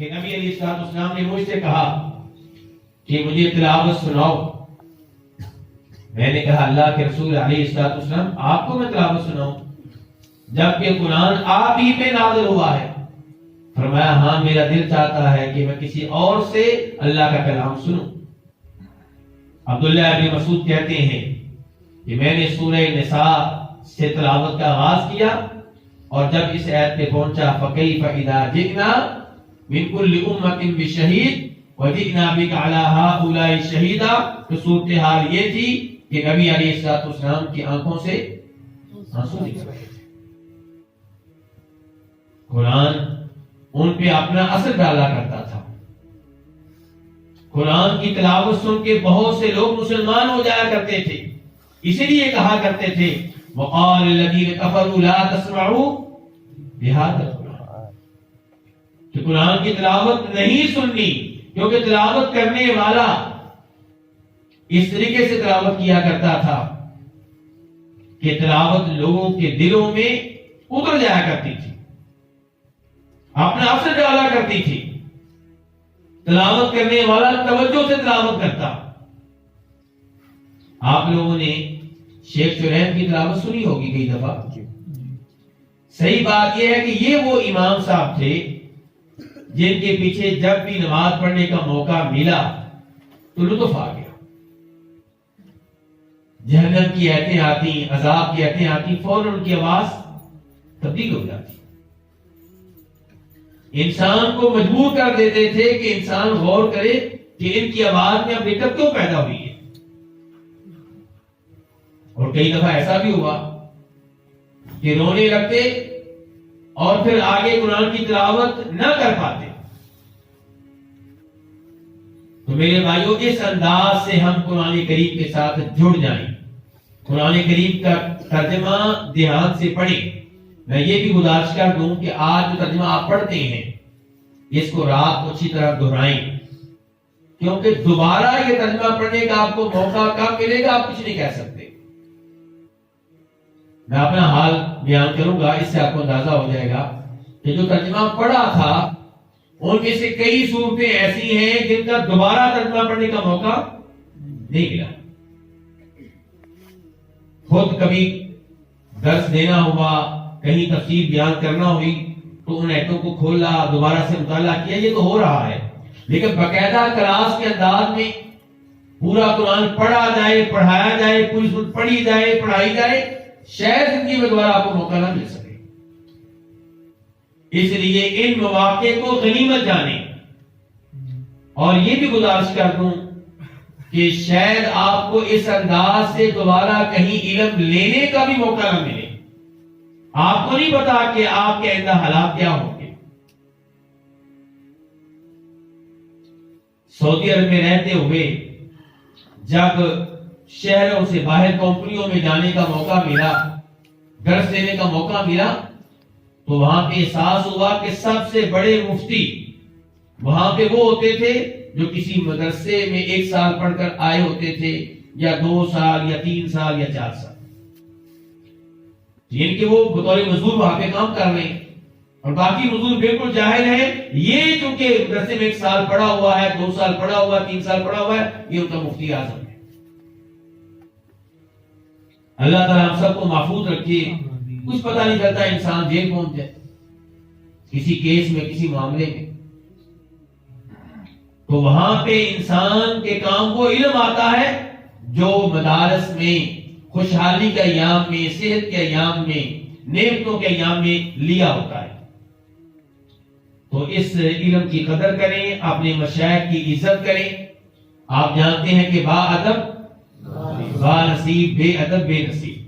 کہ نبی علیہ السلام نے مجھ سے کہا کہ مجھے تلاوت سناؤ. میں نے کہا اللہ کے رسول علیہ السلام آپ کو میں تلاوت سناؤں جبکہ قرآن آپ ہی پہ نازل ہوا ہے؟ فرمایا ہاں میرا دل چاہتا ہے کہ میں کسی اور سے اللہ کا کلام سنوں. عبداللہ بن مسعود کہتے ہیں کہ میں نے سورہ نساء سے تلاوت کا آغاز کیا اور جب اس آیت پہ پہنچا فَكَيْفَ إِذَا جِئْنَا مِنْ كُلِّ أُمَّةٍ بِشَهِيدٍ وَجِئْنَا بِكَ عَلَى هَؤُلَاءِ شَهِيدًا. تو صورتحال یہ تھی کہ نبی علیہ السلام کی آنکھوں سے آنسو نکل رہے تھے. قرآن ان پہ اپنا اثر ڈالا کرتا تھا. قرآن کی تلاوت سن کے بہت سے لوگ مسلمان ہو جایا کرتے تھے. اسی لیے کہا کرتے تھے وقال الذين كفروا لا تسمعوا بهذا القرآن، کہ قرآن کی تلاوت نہیں سننی، کیونکہ تلاوت کرنے والا اس طریقے سے تلاوت کیا کرتا تھا کہ تلاوت لوگوں کے دلوں میں اتر جایا کرتی تھی، اپنا اثر ڈالا کرتی تھی. تلاوت کرنے والا توجہ سے تلاوت کرتا. آپ لوگوں نے شیخ شریف کی تلاوت سنی ہوگی کئی دفعہ. صحیح بات یہ ہے کہ یہ وہ امام صاحب تھے جن کے پیچھے جب بھی نماز پڑھنے کا موقع ملا تو لطف آ گیا. جہنم کی آیتیں آتی، عذاب کی آیتیں آتی، فوراً ان کی آواز تبدیل ہو جاتی. انسان کو مجبور کر دیتے تھے کہ انسان غور کرے کہ ان کی آواز میں اب دقت کیوں پیدا ہوئی ہے. اور کئی دفعہ ایسا بھی ہوا کہ رونے لگتے اور پھر آگے قرآن کی تلاوت نہ کر پاتے. تو میرے بھائیوں اس انداز سے ہم قرآن کریم کے ساتھ جڑ جائیں. قرآن کریم کا ترجمہ دھیان سے پڑھیں. میں یہ بھی گزارش کر دوں کہ آج جو ترجمہ آپ پڑھتے ہیں اس کو رات کو اچھی طرح دہرائیں، کیونکہ دوبارہ یہ ترجمہ پڑھنے کا آپ کو موقع کب ملے گا آپ کچھ نہیں کہہ سکتے. میں اپنا حال بیان کروں گا، اس سے آپ کو اندازہ ہو جائے گا کہ جو ترجمہ پڑھا تھا ان میں سے کئی صورتیں ایسی ہیں جن کا دوبارہ ترجمہ پڑھنے کا موقع نہیں ملا. خود کبھی درس دینا ہوا، کہیں تفسیر بیان کرنا ہوئی تو ان آیتوں کو کھولا، دوبارہ سے مطالعہ کیا. یہ تو ہو رہا ہے، لیکن باقاعدہ کلاس کے انداز میں پورا قرآن پڑھا جائے، پڑھایا جائے، پوری صورت پڑھی جائے، پڑھائی جائے، شاید زندگی میں دوبارہ آپ کو موقع نہ مل سکے. اس لیے ان مواقع کو غنیمت جانیں. اور یہ بھی گزارش کر دوں کہ شاید آپ کو اس انداز سے دوبارہ کہیں علم لینے کا بھی موقع نہ ملے. آپ کو نہیں پتا کہ آپ کے آئندہ حالات کیا ہوں گے. سعودی عرب میں رہتے ہوئے جب شہروں سے باہر کمپنیوں میں جانے کا موقع ملا، درس دینے کا موقع ملا، تو وہاں پہ احساس ہوا کہ سب سے بڑے مفتی وہاں پہ وہ ہوتے تھے جو کسی مدرسے میں 1 سال پڑھ کر آئے ہوتے تھے، یا 2 سال یا 3 سال یا 4 سال، جن کے وہ بطور مزدور وہاں پہ کام کر رہے ہیں، اور باقی مزدور بالکل جاہل ہیں. یہ چونکہ مدرسے میں 1 سال پڑھا ہوا ہے، 2 سال پڑھا ہوا ہے، 3 سال پڑھا ہوا ہے، یہ ان کا مفتی اعظم ہے. اللہ تعالیٰ ہم سب کو محفوظ رکھے. کچھ پتہ نہیں چلتا انسان جیل پہنچ جائے کسی کیس میں، کسی معاملے میں، تو وہاں پہ انسان کے کام وہ علم آتا ہے جو مدارس میں خوشحالی کے ایام میں، صحت کے ایام میں، نعمتوں کے ایام میں لیا ہوتا ہے. تو اس علم کی قدر کریں، اپنے مشائخ کی عزت کریں. آپ جانتے ہیں کہ با ادب با نصیب، بے ادب بے نصیب.